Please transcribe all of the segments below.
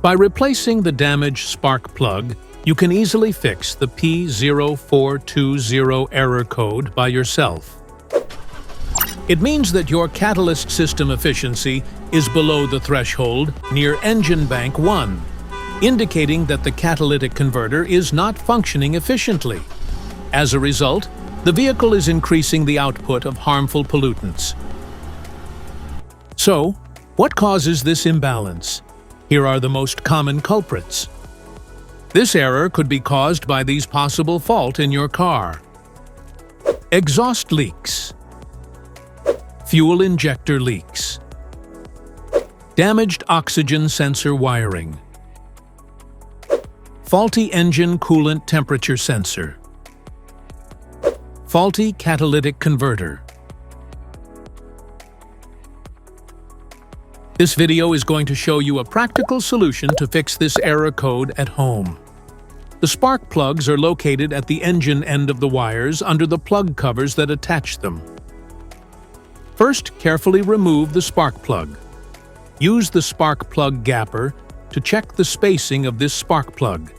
By replacing the damaged spark plug, you can easily fix the P0420 error code by yourself. It means that your catalyst system efficiency is below the threshold near engine bank 1, indicating that the catalytic converter is not functioning efficiently. As a result, the vehicle is increasing the output of harmful pollutants. So, what causes this imbalance? Here are the most common culprits. This error could be caused by these possible faults in your car: exhaust leaks, fuel injector leaks, damaged oxygen sensor wiring, faulty engine coolant temperature sensor, faulty catalytic converter. This video is going to show you a practical solution to fix this error code at home. The spark plugs are located at the engine end of the wires under the plug covers that attach them. First, carefully remove the spark plug. Use the spark plug gapper to check the spacing of this spark plug.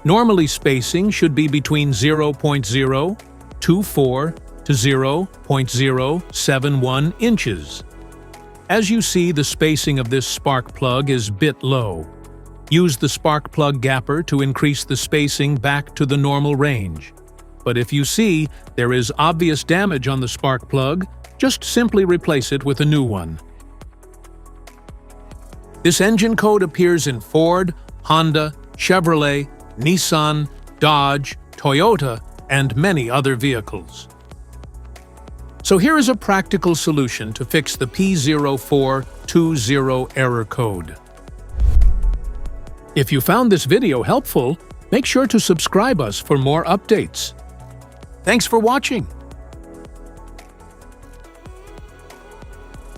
Normally, spacing should be between 0.024 to 0.071 inches. As you see, the spacing of this spark plug is a bit low. Use the spark plug gapper to increase the spacing back to the normal range. But if you see there is obvious damage on the spark plug, just simply replace it with a new one. This engine code appears in Ford, Honda, Chevrolet, Nissan, Dodge, Toyota, and many other vehicles. So here is a practical solution to fix the P0420 error code. If you found this video helpful, make sure to subscribe us for more updates. Thanks for watching.